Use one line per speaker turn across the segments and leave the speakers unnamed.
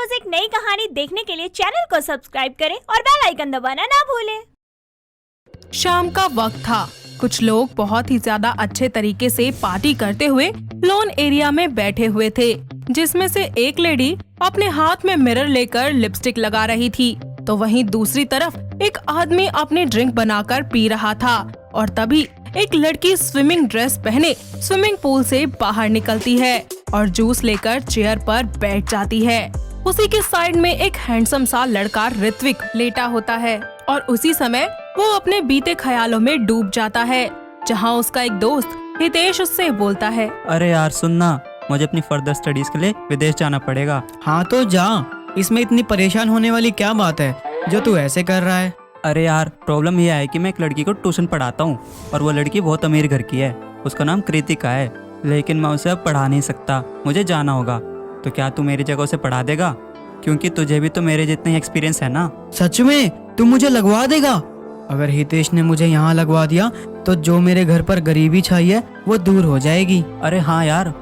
रोज एक नई कहानी देखने के लिए चैनल को सब्सक्राइब करें और बेल आइकन दबाना ना भूलें।
शाम का वक्त था। कुछ लोग बहुत ही ज्यादा अच्छे तरीके से पार्टी करते हुए लॉन एरिया में बैठे हुए थे, जिसमें से एक लेडी अपने हाथ में मिरर लेकर लिपस्टिक लगा रही थी, तो वहीं दूसरी तरफ एक आदमी अपनी ड्रिंक बनाकर पी रहा था। और तभी एक लड़की स्विमिंग ड्रेस पहने स्विमिंग पूल से बाहर निकलती है और जूस लेकर चेयर पर बैठ जाती है। उसी के साइड में एक हैंडसम सा लड़का ऋत्विक लेटा होता है और उसी समय वो अपने बीते ख्यालों में डूब जाता है, जहां उसका एक दोस्त हितेश उससे बोलता है,
अरे यार सुनना, मुझे अपनी फर्दर स्टडीज के लिए विदेश जाना पड़ेगा।
हाँ तो जा, इसमें इतनी परेशान होने वाली क्या बात है जो तू ऐसे कर रहा है।
अरे यार प्रॉब्लम यह है कि मैं एक लड़की को ट्यूशन पढ़ाता हूँ और वो लड़की बहुत अमीर घर की है। उसका नाम कृतिका है, लेकिन मैं उसे अब पढ़ा नहीं सकता, मुझे जाना होगा। तो क्या तू मेरी जगह उसे पढ़ा देगा? क्योंकि तुझे भी तो मेरे जितना ही एक्सपीरियंस है ना।
सच में तू मुझे लगवा देगा? अगर हितेश ने मुझे यहाँ लगवा दिया तो जो मेरे घर पर गरीबी छाई है वो दूर हो जाएगी।
अरे हाँ यार,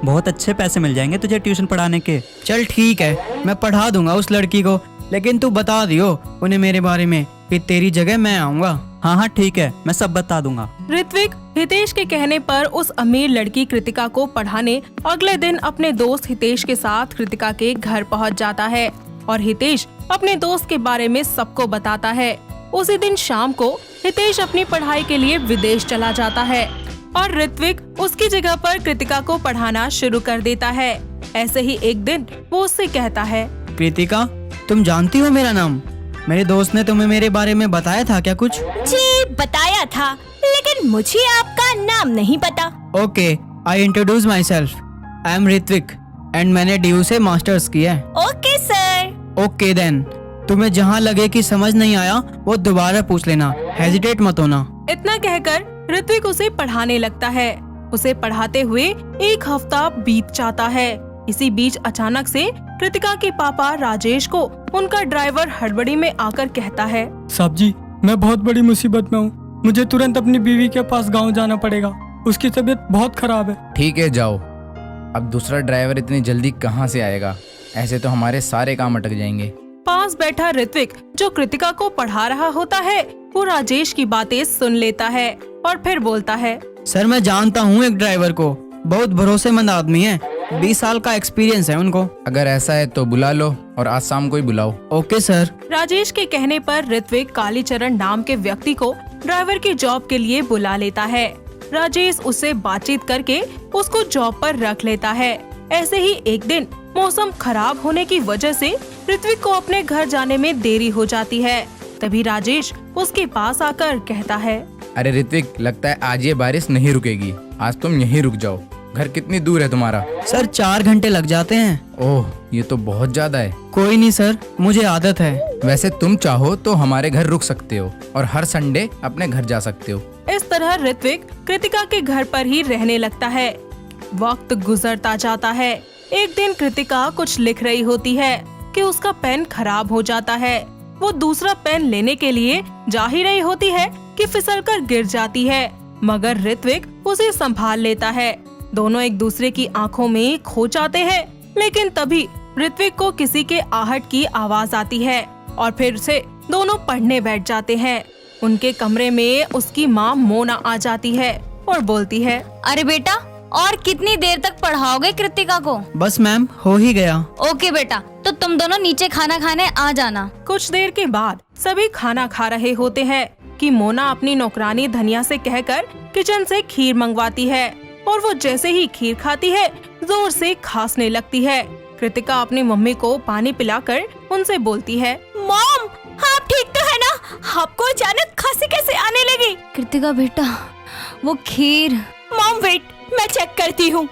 बहुत अच्छे पैसे मिल जाएंगे तुझे ट्यूशन पढ़ाने के।
चल ठीक है, मैं पढ़ा दूंगा उस लड़की को, लेकिन तू बता दियो उन्हें मेरे बारे में, फिर तेरी जगह मैं आऊँगा।
हाँ हाँ ठीक है, मैं सब बता दूंगा।
ऋत्विक हितेश के कहने पर उस अमीर लड़की कृतिका को पढ़ाने अगले दिन अपने दोस्त हितेश के साथ कृतिका के घर पहुंच जाता है और हितेश अपने दोस्त के बारे में सबको बताता है। उसी दिन शाम को हितेश अपनी पढ़ाई के लिए विदेश चला जाता है और ऋत्विक उसकी जगह पर कृतिका को पढ़ाना शुरू कर देता है। ऐसे ही एक दिन वो उससे कहता है,
कृतिका, तुम जानती हो मेरा नाम? मेरे दोस्त ने तुम्हें मेरे बारे में बताया था क्या कुछ?
जी बताया था, लेकिन मुझे आपका नाम नहीं पता।
Okay, I introduce myself, I am Ritvik and मैंने DU से मास्टर्स किया है।
Okay sir.
ओके देन, तुम्हें जहाँ लगे कि समझ नहीं आया वो दोबारा पूछ लेना, हेजिटेट मत होना।
इतना कहकर ऋत्विक उसे पढ़ाने लगता है। उसे पढ़ाते हुए एक हफ्ता बीत जाता है। इसी बीच अचानक से कृतिका के पापा राजेश को उनका ड्राइवर हड़बड़ी में आकर कहता है,
साहब जी, मैं बहुत बड़ी मुसीबत में हूँ, मुझे तुरंत अपनी बीवी के पास गांव जाना पड़ेगा, उसकी तबीयत बहुत खराब है।
ठीक है जाओ, अब दूसरा ड्राइवर इतनी जल्दी कहाँ से आएगा? ऐसे तो हमारे सारे काम अटक जाएंगे।
पास बैठा ऋत्विक जो कृतिका को पढ़ा रहा होता है वो राजेश की बातें सुन लेता है और फिर बोलता है,
सर मैं जानता हूँ एक ड्राइवर को, बहुत भरोसेमंद आदमी है, 20 साल का एक्सपीरियंस है उनको।
अगर ऐसा है तो बुला लो और आज शाम को ही बुलाओ।
Okay sir.
राजेश के कहने पर ऋत्विक कालीचरण नाम के व्यक्ति को ड्राइवर की जॉब के लिए बुला लेता है। राजेश उससे बातचीत करके उसको जॉब पर रख लेता है। ऐसे ही एक दिन मौसम खराब होने की वजह से ऋत्विक को अपने घर जाने में देरी हो जाती है। तभी राजेश उसके पास आकर कहता है,
अरे ऋत्विक, लगता है आज ये बारिश नहीं रुकेगी, आज तुम यहीं रुक जाओ। घर कितनी दूर है तुम्हारा?
सर 4 घंटे लग जाते हैं।
ओह, ये तो बहुत ज्यादा है।
कोई नहीं सर, मुझे आदत है।
वैसे तुम चाहो तो हमारे घर रुक सकते हो और हर संडे अपने घर जा सकते हो।
इस तरह ऋत्विक कृतिका के घर पर ही रहने लगता है। वक्त गुजरता जाता है। एक दिन कृतिका कुछ लिख रही होती है कि उसका पेन खराब हो जाता है। वो दूसरा पेन लेने के लिए जा ही रही होती है कि फिसलकर गिर जाती है, मगर ऋत्विक उसे संभाल लेता है। दोनों एक दूसरे की आंखों में खो जाते हैं, लेकिन तभी ऋत्विक को किसी के आहट की आवाज आती है और फिर से दोनों पढ़ने बैठ जाते हैं। उनके कमरे में उसकी माँ मोना आ जाती है और बोलती है,
अरे बेटा, और कितनी देर तक पढ़ाओगे कृतिका को?
बस मैम, हो ही गया।
ओके बेटा, तो तुम दोनों नीचे खाना खाने आ जाना।
कुछ देर के बाद सभी खाना खा रहे होते हैं कि मोना अपनी नौकरानी धनिया से कहकर किचन से खीर मंगवाती है और वो जैसे ही खीर खाती है जोर से खांसने लगती है। कृतिका अपनी मम्मी को पानी पिलाकर उनसे बोलती है,
मॉम, आप ठीक तो है ना? आपको अचानक खांसी कैसे आने लगी?
कृतिका बेटा, वो खीर।
मॉम वेट, मैं चेक करती हूँ।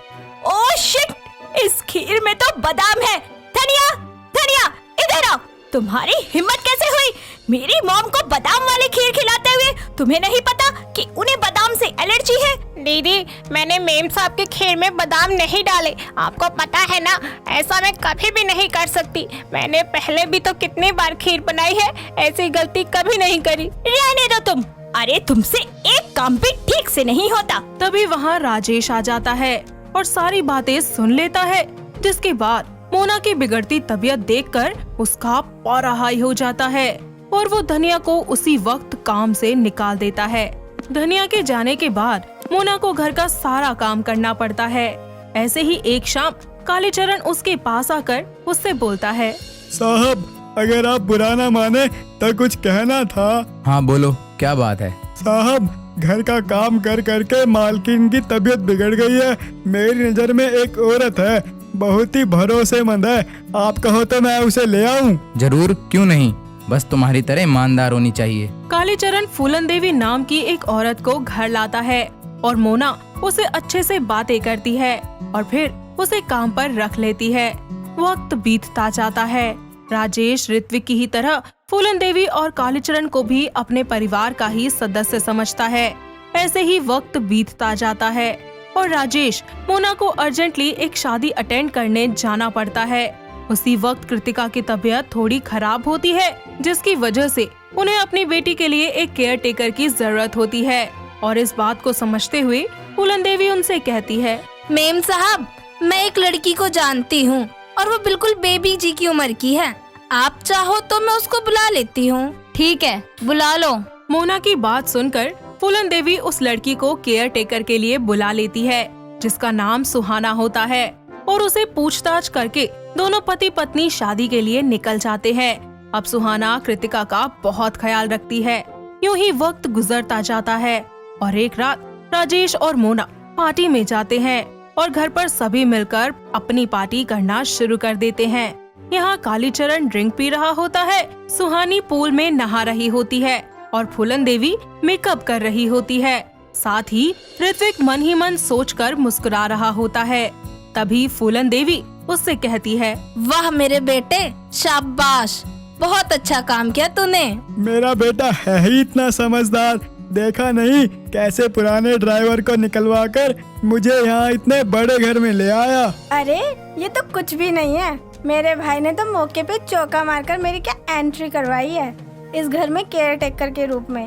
ओह शिट, इस खीर में तो बादाम है। धनिया, धनिया, इधर आओ। तुम्हारी हिम्मत कैसे हुई मेरी मॉम को बादाम वाली खीर खिलाते हुए? तुम्हें नहीं पता कि उन्हें बादाम से एलर्जी है?
दीदी, मैंने मेम साहब के खीर में बादाम नहीं डाले, आपको पता है ना, ऐसा मैं कभी भी नहीं कर सकती। मैंने पहले भी तो कितनी बार खीर बनाई है, ऐसी गलती कभी नहीं करी।
रहने दो तुम, अरे तुमसे एक काम भी ठीक से नहीं होता।
तभी वहाँ राजेश आ जाता है और सारी बातें सुन लेता है, जिसके बाद मोना की बिगड़ती तबीयत देखकर उसका पारा हाई हो जाता है और वो धनिया को उसी वक्त काम से निकाल देता है। धनिया के जाने के बाद मोना को घर का सारा काम करना पड़ता है। ऐसे ही एक शाम कालीचरण उसके पास आकर उससे बोलता है,
साहब, अगर आप बुरा ना माने तो कुछ कहना था।
हाँ बोलो, क्या बात है?
साहब, घर का काम कर करके मालकिन की तबीयत बिगड़ गई है। मेरी नजर में एक औरत है, बहुत ही भरोसेमंद है। आप कहो तो मैं उसे ले आऊं?
जरूर, क्यों नहीं, बस तुम्हारी तरह ईमानदार होनी चाहिए।
कालीचरण फूलन देवी नाम की एक औरत को घर लाता है और मोना उसे अच्छे से बातें करती है और फिर उसे काम पर रख लेती है। वक्त बीतता जाता है। राजेश ऋत्विक की ही तरह फूलन देवी और कालीचरण को भी अपने परिवार का ही सदस्य समझता है। ऐसे ही वक्त बीतता जाता है और राजेश मोना को अर्जेंटली एक शादी अटेंड करने जाना पड़ता है। उसी वक्त कृतिका की तबीयत थोड़ी खराब होती है, जिसकी वजह से उन्हें अपनी बेटी के लिए एक केयर टेकर की जरूरत होती है। और इस बात को समझते हुए फूलन देवी उनसे कहती है,
मेम साहब, मैं एक लड़की को जानती हूँ और वो बिल्कुल बेबी जी की उम्र की है। आप चाहो तो मैं उसको बुला लेती हूँ। ठीक है, बुला लो।
मोना की बात सुनकर फूलन देवी उस लड़की को केयर टेकर के लिए बुला लेती है, जिसका नाम सुहाना होता है, और उसे पूछताछ करके दोनों पति पत्नी शादी के लिए निकल जाते हैं। अब सुहाना कृतिका का बहुत ख्याल रखती है। यूं ही वक्त गुजरता जाता है और एक रात राजेश और मोना पार्टी में जाते हैं और घर पर सभी मिलकर अपनी पार्टी करना शुरू कर देते हैं। यहाँ कालीचरण ड्रिंक पी रहा होता है, सुहानी पूल में नहा रही होती है और फूलन देवी मेकअप कर रही होती है। साथ ही ऋत्विक मन ही मन सोचकर मुस्कुरा रहा होता है। तभी फूलन देवी उससे कहती है,
वाह मेरे बेटे, शाबाश, बहुत अच्छा काम किया तूने।
मेरा बेटा है ही इतना समझदार, देखा नहीं कैसे पुराने ड्राइवर को निकलवा कर मुझे यहाँ इतने बड़े घर में ले आया।
अरे ये तो कुछ भी नहीं है, मेरे भाई ने तो मौके पे चौका मारकर मेरी क्या एंट्री करवाई है इस घर में केयर टेकर के रूप में।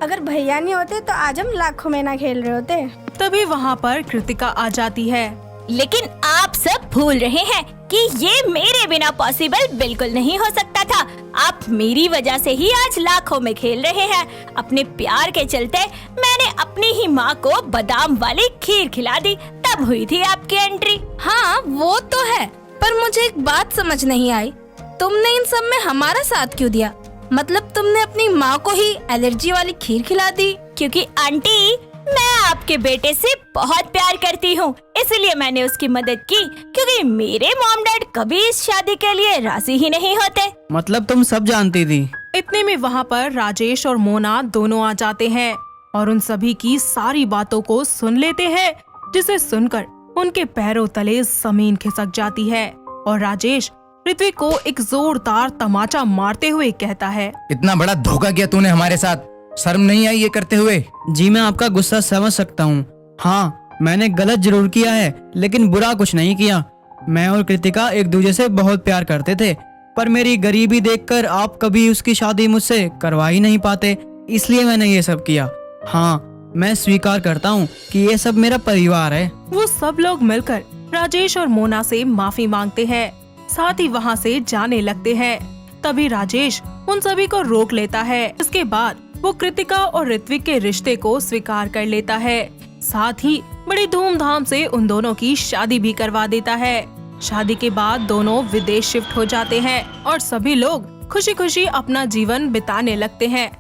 अगर भैया नहीं होते तो आज हम लाखों में ना खेल रहे होते।
तभी वहाँ पर कृतिका आ जाती है।
लेकिन आप सब भूल रहे हैं कि ये मेरे बिना पॉसिबल बिल्कुल नहीं हो सकता था। आप मेरी वजह से ही आज लाखों में खेल रहे हैं। अपने प्यार के चलते मैंने अपनी ही माँ को बादाम वाली खीर खिला दी, तब हुई थी आपकी एंट्री।
हाँ वो तो है, पर मुझे एक बात समझ नहीं आई, तुमने इन सब में हमारा साथ क्यों दिया? मतलब तुमने अपनी माँ को ही एलर्जी वाली खीर खिला दी?
क्योंकि आंटी, मैं आपके बेटे से बहुत प्यार करती हूँ, इसलिए मैंने उसकी मदद की। क्योंकि मेरे मॉम डैड कभी इस शादी के लिए राजी ही नहीं होते।
मतलब तुम सब जानती थी?
इतने में वहाँ पर राजेश और मोना दोनों आ जाते हैं और उन सभी की सारी बातों को सुन लेते हैं, जिसे सुनकर उनके पैरों तले जमीन खिसक जाती है और राजेश ऋत्विक को एक जोरदार तमाचा मारते हुए कहता है,
इतना बड़ा धोखा किया तूने हमारे साथ, शर्म नहीं आई ये करते हुए?
जी मैं आपका गुस्सा समझ सकता हूँ। हाँ मैंने गलत जरूर किया है, लेकिन बुरा कुछ नहीं किया। मैं और कृतिका एक दूसरे से बहुत प्यार करते थे, पर मेरी गरीबी देखकर आप कभी उसकी शादी मुझसे करवा ही नहीं पाते, इसलिए मैंने ये सब किया। हाँ मैं स्वीकार करता हूँ कि ये सब मेरा परिवार है।
वो सब लोग मिलकर राजेश और मोना से माफी मांगते हैं, साथ ही वहाँ से जाने लगते हैं। तभी राजेश उन सभी को रोक लेता है। इसके बाद वो कृतिका और ऋत्विक के रिश्ते को स्वीकार कर लेता है। साथ ही बड़ी धूमधाम से उन दोनों की शादी भी करवा देता है। शादी के बाद दोनों विदेश शिफ्ट हो जाते हैं और सभी लोग खुशी खुशी अपना जीवन बिताने लगते हैं।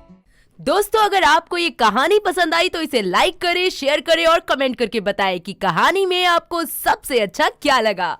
दोस्तों, अगर आपको ये कहानी पसंद आई तो इसे लाइक करें, शेयर करें और कमेंट करके बताएं कि कहानी में आपको सबसे अच्छा क्या लगा।